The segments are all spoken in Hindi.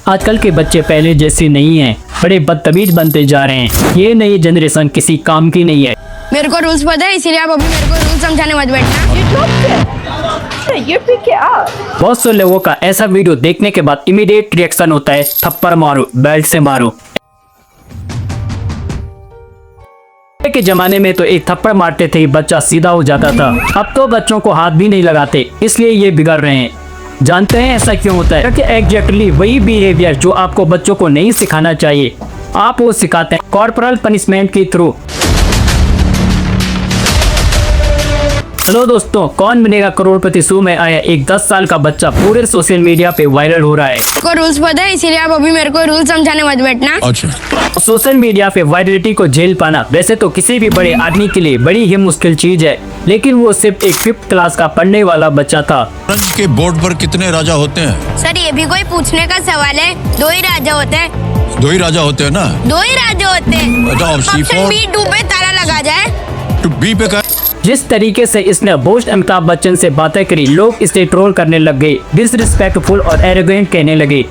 आजकल के बच्चे पहले जैसे नहीं हैं, बड़े बदतमीज बनते जा रहे हैं। ये नई जनरेशन किसी काम की नहीं है। मेरे को रूल्स पता है, इसीलिए आप अभी मेरे को रूल्स समझाने मत बैठना। बहुत से लोगों का ऐसा वीडियो देखने के बाद इमीडिएट रिएक्शन होता है, थप्पड़ मारो, बेल्ट से मारो। के जमाने में तो एक थप्पड़ मारते थे बच्चा सीधा हो जाता था। अब तो बच्चों को हाथ भी नहीं लगाते, इसलिए ये बिगड़ रहे हैं। जानते हैं ऐसा क्यों होता है? क्योंकि एग्जैक्टली वही बिहेवियर जो आपको बच्चों को नहीं सिखाना चाहिए, आप वो सिखाते हैं कॉर्पोरल पनिशमेंट के थ्रू। हेलो दोस्तों, कौन बनेगा करोड़पति शो में आया एक 10 साल का बच्चा पूरे सोशल मीडिया पे वायरल हो रहा है। को रूल्स पता है, इसीलिए आप अभी मेरे को रूल्स समझाने मत बैठना। अच्छा। सोशल मीडिया पे वायरलिटी को झेल पाना वैसे तो किसी भी बड़े आदमी के लिए बड़ी ही मुश्किल चीज है, लेकिन वो सिर्फ एक 5th क्लास का पढ़ने वाला बच्चा था। के बोर्ड पर कितने राजा होते हैं? सर ये भी कोई पूछने का सवाल है? 2 ही राजा होते हैं। 2 ही राजा होते हैं ना? 2 ही राजा होते हैं। अच्छा, ऑप्शन बी 2 पे ताला लगा जाए। तो बी पे का जिस तरीके से इसने बोस्ट अमिताभ बच्चन से बातें करी, लोग इसे ट्रोल करने लग गए, डिसरिस्पेक्टफुल और एरोगेंट कहने लगे।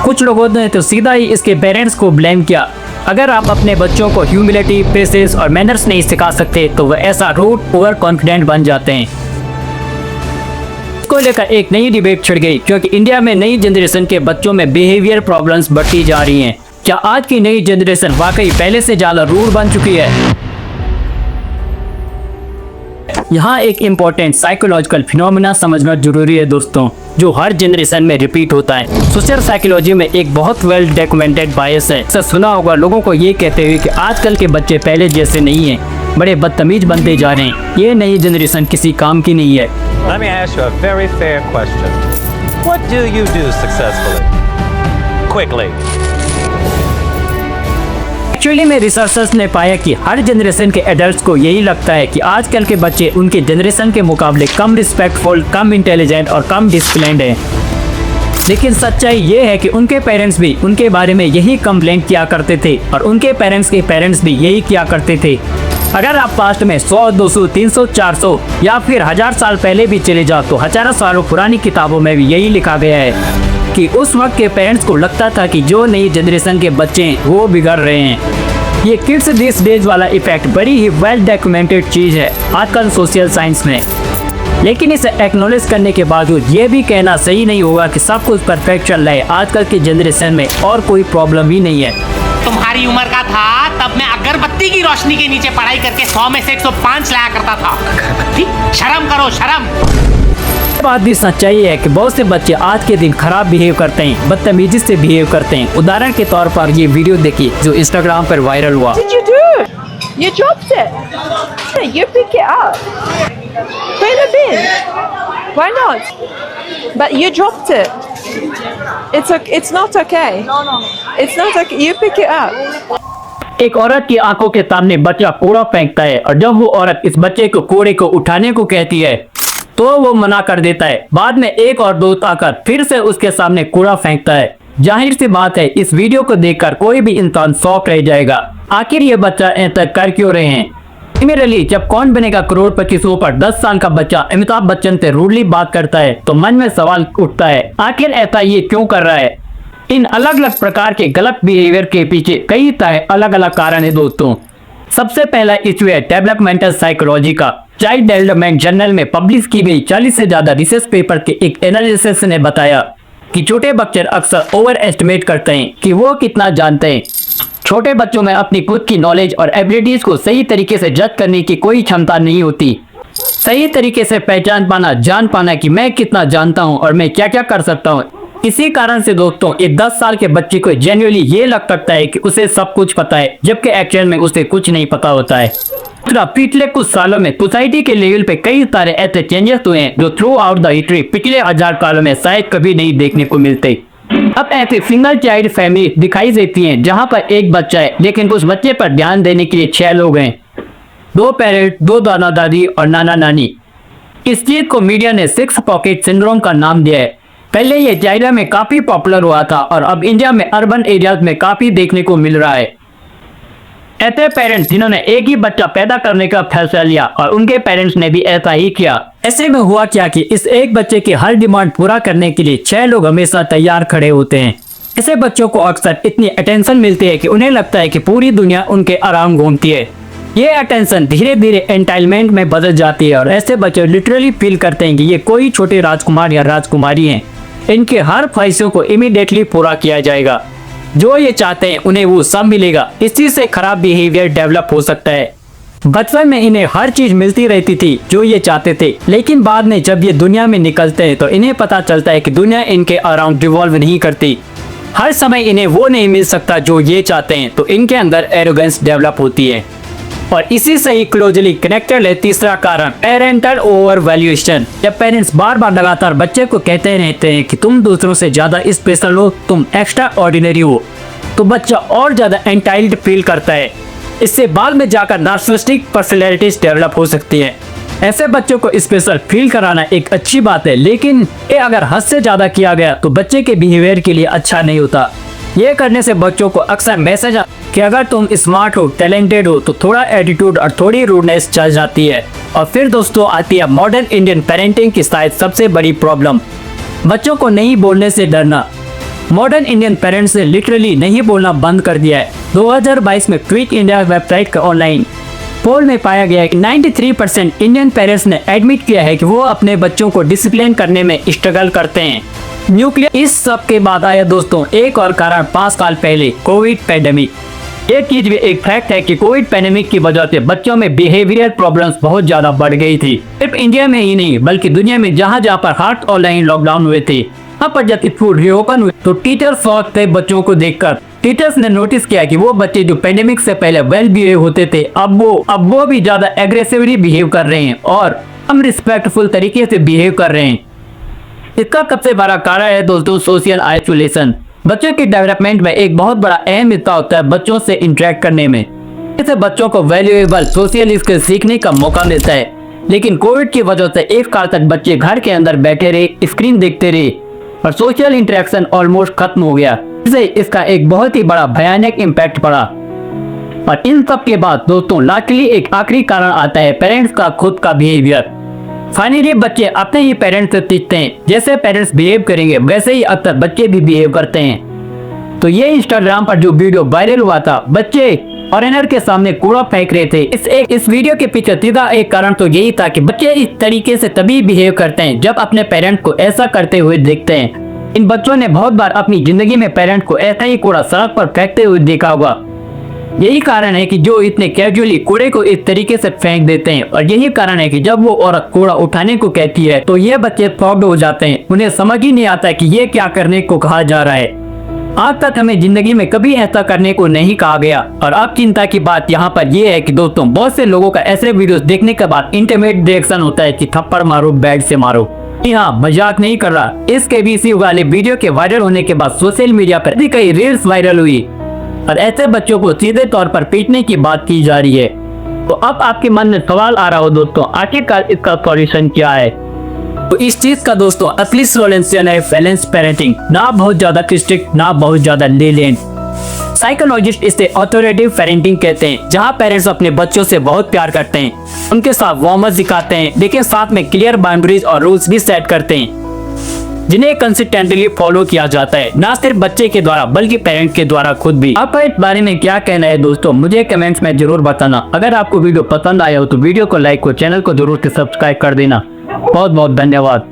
कुछ लोगों ने तो सीधा ही इसके पेरेंट्स को ब्लेम किया। अगर आप अपने बच्चों को ह्यूमिलिटी, पेशेंस और मैनर्स नहीं सिखा सकते तो वह ऐसा रूड, ओवर कॉन्फिडेंट बन जाते हैं। इसको लेकर एक नई डिबेट छिड़ गई, क्योंकि इंडिया में नई जनरेशन के बच्चों में बिहेवियर प्रॉब्लम्स बढ़ती जा रही हैं। क्या आज की नई जनरेशन वाकई पहले से ज्यादा रूड बन चुकी है? यहाँ एक इम्पोर्टेंट साइकोलॉजिकल फिनोमेना समझना जरूरी है दोस्तों, जो हर जनरेशन में रिपीट होता है। सोशल साइकोलॉजी में एक बहुत वेल डॉक्यूमेंटेड बायस है। सर सुना होगा लोगों को ये कहते हुए कि आजकल के बच्चे पहले जैसे नहीं हैं, बड़े बदतमीज बनते जा रहे हैं। ये नई जनरेशन किसी काम की नहीं है। Let me ask you a very fair question. What do you do successfully? Quickly. Actually में रिसर्चर्स ने पाया कि हर जनरेशन के एडल्ट्स को यही लगता है कि आजकल के बच्चे उनके जनरेशन के मुकाबले कम रिस्पेक्टफुल, कम इंटेलिजेंट और कम डिसिप्लिन्ड हैं। लेकिन सच्चाई ये है कि उनके पेरेंट्स भी उनके बारे में यही कंप्लेंट किया करते थे और उनके पेरेंट्स के पेरेंट्स भी यही किया करते थे। अगर आप पास्ट में 100, 200, 300, 400 या फिर 1000 साल पहले भी चले जाओ तो हजारों सालों पुरानी किताबों में भी यही लिखा गया है कि उस वक्त के पेरेंट्स को लगता था कि जो नई जनरेशन के बच्चे हैं वो बिगड़ रहे हैं। ये किड्स दिस डेज वाला इफेक्ट बड़ी ही वेल डॉक्यूमेंटेड चीज है आजकल सोशल साइंस में। लेकिन इसे एक्नॉलेज करने के बावजूद ये भी कहना सही नहीं होगा कि सब कुछ परफेक्ट चल रहा है आजकल की जनरेशन में और कोई प्रॉब्लम ही नहीं है। तुम्हारी उम्र का था तब मैं अगरबत्ती की रोशनी के नीचे पढ़ाई करके 100 में से 105 लाया करता था। अगरबत्ती? शर्म करो, शर्म। बात भी सच्चाई है कि बहुत से बच्चे आज के दिन खराब बिहेव करते हैं, बदतमीजी से बिहेव करते हैं। उदाहरण के तौर पर ये वीडियो देखिए जो इंस्टाग्राम पर वायरल हुआ। Did you do it? You dropped it. You pick it up. Put in the bin. Why not? But you dropped it. It's not okay. No. It's not okay. You pick it up. एक औरत की आंखों के सामने बच्चा कूड़ा फेंकता है और जब वो औरत इस बच्चे को कूड़े को उठाने को कहती है तो वो मना कर देता है। बाद में एक और दोस्त आकर फिर से उसके सामने कूड़ा फेंकता है। जाहिर सी बात है इस वीडियो को देखकर कोई भी इंसान शॉक रह जाएगा, आखिर ये बच्चा ऐसा कर क्यों रहे हैं। सिमिलरली जब कौन बनेगा करोड़पति शो पर 10 साल का बच्चा अमिताभ बच्चन से रूडली बात करता है तो मन में सवाल उठता है आखिर ऐसा ये क्यों कर रहा है। इन अलग अलग प्रकार के गलत बिहेवियर के पीछे कई अलग अलग कारण है दोस्तों। सबसे पहला इशू है डेवलपमेंटल साइकोलॉजी का। चाइल्ड डेवलपमेंट जर्नल में पब्लिश की गई 40 से ज्यादा रिसर्च पेपर के एक एनालिसिस ने बताया कि छोटे बच्चे अक्सर ओवर एस्टिमेट करते हैं कि वो कितना जानते हैं। छोटे बच्चों में अपनी खुद की नॉलेज और एबिलिटीज को सही तरीके से जज करने की कोई क्षमता नहीं होती। सही तरीके से पहचान पाना, जान पाना कि मैं कितना जानता हूँ और मैं क्या क्या कर सकता हूँ। इसी कारण से दोस्तों एक 10 साल के बच्चे को जेन्युइनली ये लग सकता है कि उसे सब कुछ पता है, जबकि एक्चुअल में उसे कुछ नहीं पता होता है। पिछले कुछ सालों में सोसाइटी के लेवल पे कई सारे ऐसे चेंजेस हुए हैं जो थ्रू आउट द हिस्ट्री पिछले 1000 सालों में शायद कभी नहीं देखने को मिलते। अब ऐसे सिंगल चाइल्ड फैमिली दिखाई देती हैं जहां पर एक बच्चा है लेकिन उस बच्चे पर ध्यान देने के लिए 6 लोग हैं, 2 पेरेंट, 2 दादा दादी और नाना नानी। इस चीज को मीडिया ने 6 पॉकेट सिंड्रोम का नाम दिया है। पहले ये चाइना में काफी पॉपुलर हुआ था और अब इंडिया में अर्बन एरियाज में काफी देखने को मिल रहा है। ऐसे पेरेंट्स जिन्होंने एक ही बच्चा पैदा करने का फैसला लिया और उनके पेरेंट्स ने भी ऐसा ही किया। ऐसे में हुआ क्या कि इस एक बच्चे की हर डिमांड पूरा करने के लिए 6 लोग हमेशा तैयार खड़े होते हैं। ऐसे बच्चों को अक्सर इतनी अटेंशन मिलती है कि उन्हें लगता है कि पूरी दुनिया उनके अराउंड घूमती है। ये अटेंशन धीरे धीरे एंटाइटलमेंट में बदल जाती है और ऐसे बच्चे लिटरली फील करते हैं कि ये कोई छोटे राजकुमार या राजकुमारी हैं। इनके हर ख्वाहिशों को इमीडिएटली पूरा किया जाएगा, जो ये चाहते हैं उन्हें वो सब मिलेगा। इस चीज से खराब बिहेवियर डेवलप हो सकता है। बचपन में इन्हें हर चीज मिलती रहती थी जो ये चाहते थे, लेकिन बाद में जब ये दुनिया में निकलते हैं तो इन्हें पता चलता है कि दुनिया इनके अराउंड रिवॉल्व नहीं करती। हर समय इन्हें वो नहीं मिल सकता जो ये चाहते हैं, तो इनके अंदर एरोगेंस डेवलप होती है। और इसी से ही क्लोजली कनेक्टेड है तीसरा कारण, पेरेंटल ओवर वैल्यूएशन। जब पेरेंट्स बार बार लगातार बच्चे को कहते रहते हैं कि तुम दूसरों से ज्यादा स्पेशल हो, तुम एक्स्ट्रा ऑर्डिनरी हो, तो बच्चा और ज्यादा एंटाइल्ड फील करता है। इससे बाद में जाकर नार्सिसिस्टिक पर्सनैलिटीज डेवलप हो सकती है। ऐसे बच्चों को स्पेशल फील कराना एक अच्छी बात है, लेकिन ये अगर हद से ज्यादा किया गया तो बच्चे के बिहेवियर के लिए अच्छा नहीं होता। ये करने से बच्चों को अक्सर मैसेज कि अगर तुम स्मार्ट हो, टैलेंटेड हो, तो थोड़ा एटीट्यूड और थोड़ी रूडनेस चल जाती है। और फिर दोस्तों आती है मॉडर्न इंडियन पेरेंटिंग की शायद सबसे बड़ी प्रॉब्लम, बच्चों को नहीं बोलने से डरना। मॉडर्न इंडियन पेरेंट्स ने लिटरली नहीं बोलना बंद कर दिया है। 2022 में क्विक इंडिया वेबसाइट का ऑनलाइन पोल में पाया गया कि 93% इंडियन पेरेंट्स ने एडमिट किया है कि वो अपने बच्चों को डिसिप्लिन करने में स्ट्रगल करते हैं। न्यूक्लियर इस सब के बाद आया दोस्तों एक और कारण 5 साल पहले, कोविड पैंडेमिक। एक चीज भी एक फैक्ट है कि कोविड पैंडेमिक की वजह से बच्चों में बिहेवियरल प्रॉब्लम्स बहुत ज्यादा बढ़ गई थी। सिर्फ इंडिया में ही नहीं बल्कि दुनिया में जहाँ जहाँ पर हार्ट ऑनलाइन लॉकडाउन हुए थे, वहाँ पर जब स्कूल रिओपन हुए तो टीचर्स शॉक थे बच्चों को देखकर। टीचर्स ने नोटिस किया कि वो बच्चे जो पैंडेमिक से पहले वेल बिहेव होते थे, अब वो भी ज्यादा एग्रेसिवली बिहेव कर रहे हैं और हम रिस्पेक्टफुल तरीके से बिहेव कर रहे हैं। इसका सबसे बड़ा कारण है दोस्तों सोशल आइसोलेशन। बच्चों की डेवलपमेंट में एक बहुत बड़ा अहम हिस्सा होता है बच्चों से इंटरेक्ट करने में। इससे बच्चों को वैल्यूएबल सोशल स्किल सीखने का मौका मिलता है। लेकिन कोविड की वजह से एक साल तक बच्चे घर के अंदर बैठे रहे, स्क्रीन देखते रहे और सोशल इंटरेक्शन ऑलमोस्ट खत्म हो गया। इससे इसका एक बहुत ही बड़ा भयानक इम्पैक्ट पड़ा। और इन सब के बाद दोस्तों लाखली एक आखिरी कारण आता है पेरेंट्स का खुद का बिहेवियर। फाइनली बच्चे अपने ही पेरेंट्स से सीखते हैं, जैसे पेरेंट्स बिहेव करेंगे वैसे ही अक्सर बच्चे भी बिहेव करते हैं। तो ये इंस्टाग्राम पर जो वीडियो वायरल हुआ था, बच्चे फॉरेनर के सामने कूड़ा फेंक रहे थे, इस वीडियो के पीछे सीधा एक कारण तो यही था कि बच्चे इस तरीके से तभी बिहेव करते हैं जब अपने पेरेंट्स को ऐसा करते हुए देखते हैं। इन बच्चों ने बहुत बार अपनी जिंदगी में पेरेंट्स को ऐसा ही कूड़ा सड़क पर फेंकते हुए देखा होगा। यही कारण है कि जो इतने कैजुअली कूड़े को इस तरीके से फेंक देते हैं। और यही कारण है कि जब वो औरत कूड़ा उठाने को कहती है तो ये बच्चे शॉक्ड हो जाते हैं। उन्हें समझ ही नहीं आता कि ये क्या करने को कहा जा रहा है। आज तक हमें जिंदगी में कभी ऐसा करने को नहीं कहा गया। और अब चिंता की बात यहाँ पर यह है कि दोस्तों बहुत से लोगों का ऐसे वीडियोस देखने के बाद इंटरमीडिएट रिएक्शन होता है कि थप्पड़ मारो, बेड से मारो। यहाँ मजाक नहीं कर रहा। इस केबीसी वाले वीडियो के वायरल होने के बाद सोशल मीडिया पर भी कई रील्स वायरल हुई और ऐसे बच्चों को सीधे तौर पर पीटने की बात की जा रही है। तो अब आपके मन में सवाल आ रहा हो दोस्तों, आखिरकार इसका सॉल्यूशन क्या है? तो इस चीज का दोस्तों असली सॉल्यूशन है बैलेंस पेरेंटिंग। ना बहुत ज्यादा स्ट्रिक्ट, ना बहुत ज्यादा लीनिएंट। साइकोलॉजिस्ट इसे ऑथोरेटिव पेरेंटिंग कहते हैं, जहां पेरेंट्स अपने बच्चों से बहुत प्यार करते हैं, उनके साथ वार्मथ दिखाते हैं, लेकिन साथ में क्लियर बाउंड्रीज और रूल्स भी सेट करते हैं जिन्हें कंसिस्टेंटली फॉलो किया जाता है, ना सिर्फ बच्चे के द्वारा बल्कि पेरेंट के द्वारा खुद भी। आपका इस बारे में क्या कहना है दोस्तों, मुझे कमेंट्स में जरूर बताना। अगर आपको वीडियो पसंद आया हो तो वीडियो को लाइक और चैनल को जरूर से सब्सक्राइब कर देना। बहुत बहुत धन्यवाद।